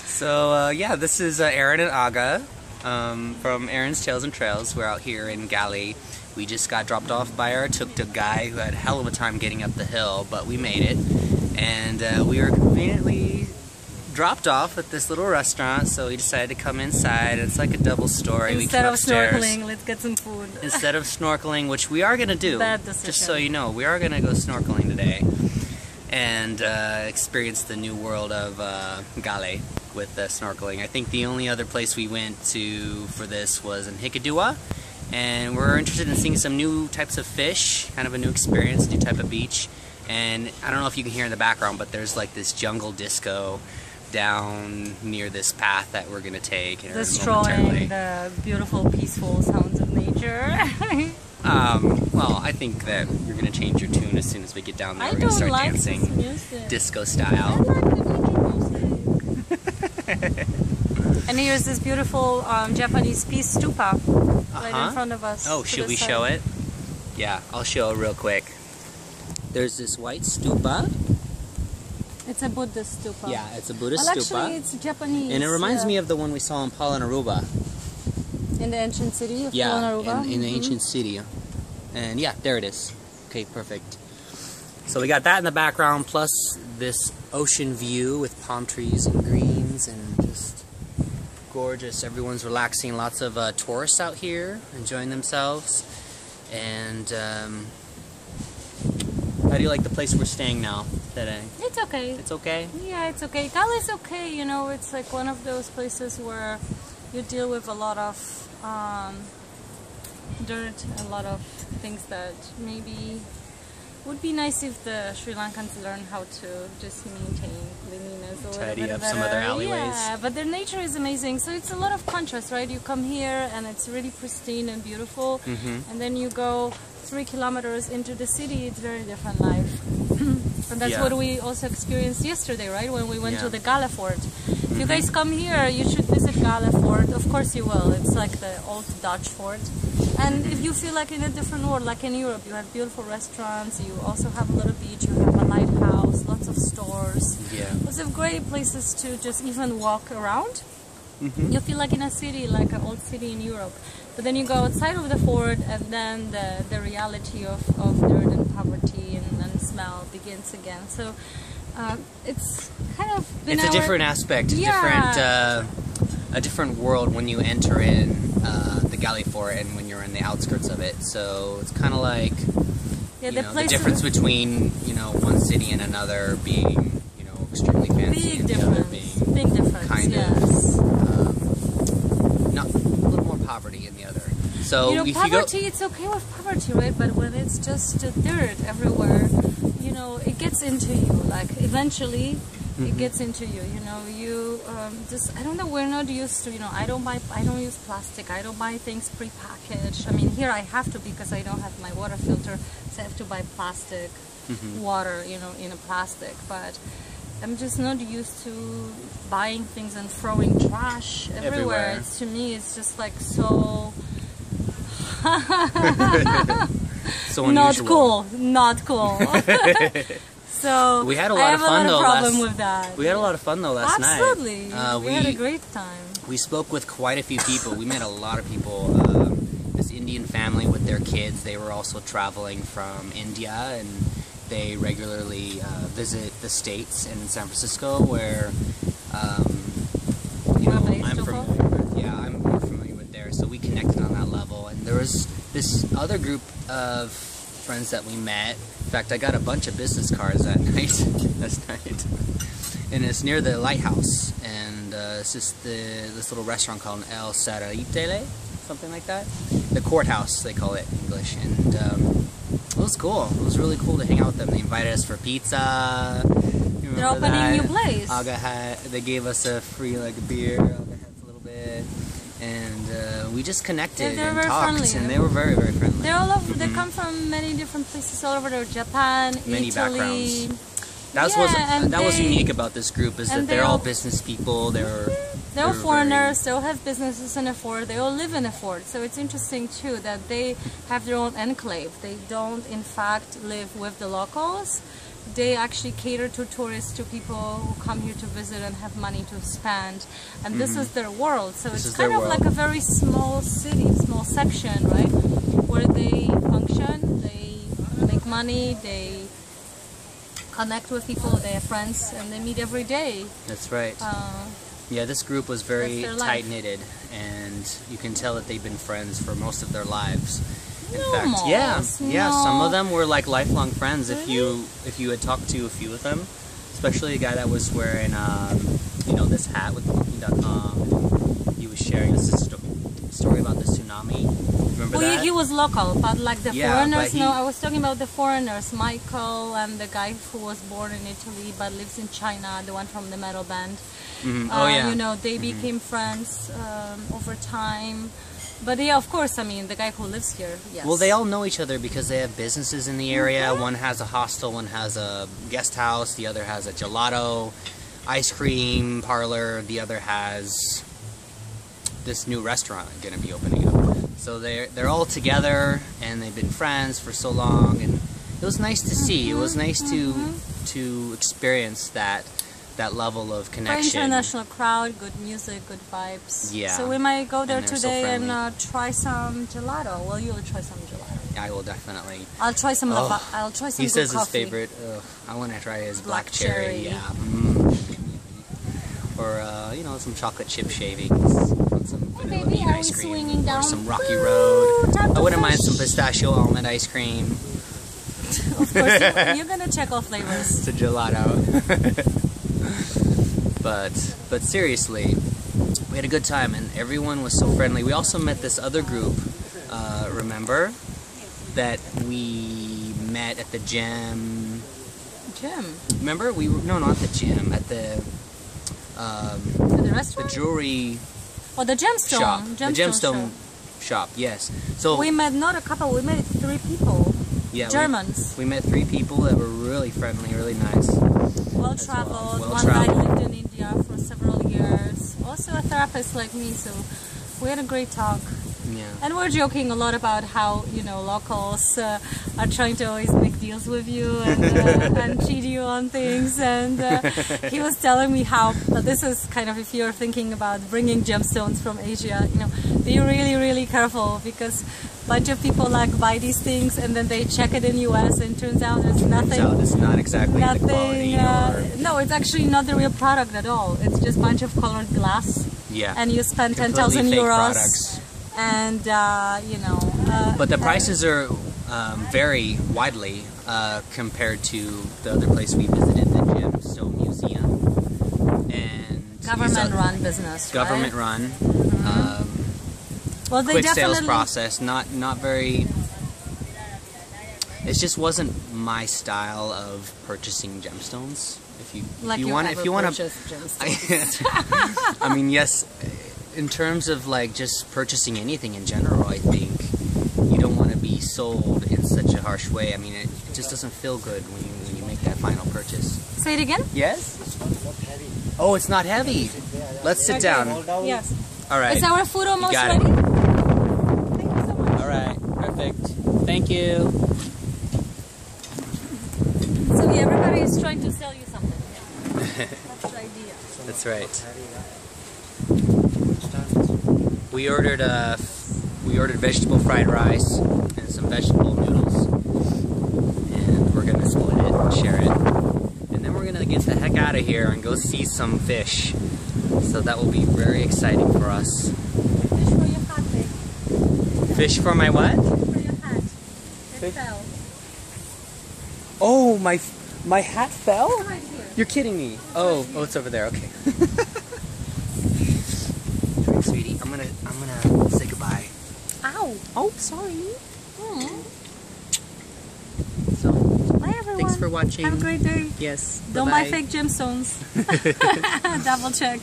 So yeah, this is Aaron and Aga from Aaron's Tales and Trails. We're out here in Galle. We just got dropped off by our tuk-tuk guy who had a hell of a time getting up the hill, but we made it. And we were conveniently dropped off at this little restaurant, so we decided to come inside. It's like a double story. Instead of snorkeling, let's get some food. Instead of snorkeling, which we are going to do, just so you know, we are going to go snorkeling today and experience the new world of Galle with snorkeling. I think the only other place we went to for this was in Hikkaduwa, and we're interested in seeing some new types of fish, kind of a new experience, new type of beach. And I don't know if you can hear in the background, but there's like this jungle disco down near this path that we're going to take. Destroying the beautiful, peaceful sounds of nature. Well, I think that you're going to change your tune as soon as we get down there. We're going to start dancing disco style. I like the nature music. And here's this beautiful Japanese peace stupa right in front of us. Oh, should we show it? Yeah, I'll show it real quick. There's this white stupa. It's a Buddhist stupa. Yeah, it's a Buddhist stupa. Actually, it's Japanese. And it reminds me of the one we saw in Polonnaruwa. In the ancient city of Polonnaruwa? Yeah, in the ancient city. And yeah, there it is. Okay, perfect. So we got that in the background, plus this ocean view with palm trees and greens and just gorgeous. Everyone's relaxing. Lots of tourists out here enjoying themselves. And how do you like the place we're staying now today? It's okay. It's okay? Yeah, it's okay. Galle is okay, you know, it's like one of those places where you deal with a lot of dirt, a lot of things that maybe would be nice if the Sri Lankans learn how to just maintain cleanliness a little bit tidy up better. some other alleyways. Yeah, but their nature is amazing, so it's a lot of contrast, right? You come here and it's really pristine and beautiful, and then you go 3 kilometers into the city, it's very different life. And that's what we also experienced yesterday, right? When we went to the Galle Fort. If you guys come here, you should visit Galle Fort. Of course you will. It's like the old Dutch fort. And if you feel like in a different world, like in Europe, you have beautiful restaurants, you also have a little beach, you have a lighthouse, lots of stores. Lots of great places to just even walk around. You feel like in a city, like an old city in Europe. But then you go outside of the fort, and then the reality of dirt and poverty and smell begins again. So it's kind of been a different aspect, a different world when you enter in the Galle Fort and when you're in the outskirts of it. So it's kind of like the difference between one city and another being extremely fancy, and the other being big difference, kind of not a little more poverty in the other. So if poverty, it's okay with poverty, right? But when it's just dirt everywhere, it gets into you. Like eventually, it gets into you. You just I don't know. We're not used to. I don't use plastic. I don't buy things pre-packaged. I mean, here I have to because I don't have my water filter, so I have to buy plastic water. In a plastic, but I'm just not used to buying things and throwing trash everywhere. To me, it's just like so. So unusual. Not cool. So we had a lot of fun though. We had a lot of fun though last night. Absolutely, we had a great time. We spoke with quite a few people. We met a lot of people. This Indian family with their kids. They were also traveling from India, and they regularly from the States and in San Francisco, where I'm more familiar with there. So we connected on that level, and there was this other group of friends that we met. In fact, I got a bunch of business cards that night, and it's near the lighthouse, and it's just this little restaurant called El Saraitele, something like that. The courthouse, they call it in English, and it was cool. It was really cool to hang out with them. They invited us for pizza. They're opening a new place. They gave us a free beer. Aga had a little bit, and we just connected and talked. Friendly. And they were very, very friendly. They're all over. They come from many different places all over there. Japan, many Italy. Backgrounds. That was unique about this group, is that they're all business people. They're They're all foreigners, they all have businesses in a fort, they all live in a fort. So it's interesting too that they have their own enclave. They don't in fact live with the locals. They actually cater to tourists, to people who come here to visit and have money to spend. And this is their world. So it's kind of like a very small city, small section, right? Where they function, they make money, they connect with people, they have friends, and they meet every day. That's right. Yeah, this group was very tight-knitted, and you can tell that they've been friends for most of their lives. In fact, yeah, some of them were like lifelong friends. Really? If you had talked to a few of them, especially a guy that was wearing you know, this hat with Booking.com, he was sharing this story about the tsunami. Remember that? He was local, but like the foreigners, no, I was talking about the foreigners, Michael and the guy who was born in Italy but lives in China, the one from the metal band. You know, they became friends over time. But yeah, of course, I mean, the guy who lives here, yes. Well, they all know each other because they have businesses in the area. One has a hostel, one has a guest house, the other has a gelato, ice cream parlor, the other has this new restaurant going to be opening up. So they're all together, and they've been friends for so long, and it was nice to see. It was nice to experience that level of connection. Very international crowd, good music, good vibes. Yeah. So we might go there today and try some gelato. Well, you'll try some gelato. I will definitely. I'll try some. I'll try some. He says coffee. his favorite. I want to try his black cherry. Yeah. Or you know, some chocolate chip shavings on some vanilla bean ice cream, or some Rocky Road. I wouldn't mind some pistachio almond ice cream. Of course, you're gonna check all flavors. It's a gelato. But seriously, we had a good time, and everyone was so friendly. We also met this other group, remember, that we met at the gym. Remember? No, not the gym. At the restaurant? The jewelry. Oh, the gemstone shop. The gemstone shop. Yes. So we met not a couple. We met 3 people. Yeah, Germans. We met 3 people that were really friendly, really nice. Well traveled. One guy lived in India for several years. Also a therapist like me, so we had a great talk. Yeah. And we're joking a lot about how, you know, locals are trying to always make deals with you and cheat you on things. And he was telling me how this is kind of, if you're thinking about bringing gemstones from Asia, you know, be really, really careful, because a bunch of people like buy these things and then they check it in US and turns out there's nothing. Turns out it's not exactly the quality. No, it's actually not the real product at all. It's just a bunch of colored glass. Yeah. And you spend 10,000 euros. Products. And you know, but the prices are vary widely compared to the other place we visited, the Gemstone Museum, and government-run business. Government-run. Well, they quick sales process, not very. It just wasn't my style of purchasing gemstones. If you want to, I mean, yes. In terms of like just purchasing anything in general, I think you don't want to be sold in such a harsh way. I mean, it just doesn't feel good when you make that final purchase. Say it again? Yes? Oh, it's not heavy. Let's sit down. Yes. All right. Is our food almost ready? Thank you so much. All right. Perfect. Thank you. So yeah, everybody is trying to sell you something. That's the idea. That's right. We ordered vegetable fried rice and some vegetable noodles, and we're gonna split it and share it, and then we're gonna get the heck out of here and go see some fish. So that will be very exciting for us. Fish for your hat, babe. Fish for my what? For your hat. It fell. Oh, my hat fell? Right here. You're kidding me. Oh, it's over there. Okay. Sweetie, I'm gonna say goodbye. Ow! Oh, sorry. So, bye everyone. Thanks for watching. Have a great day. Yes. Don't buy fake gemstones. Double check.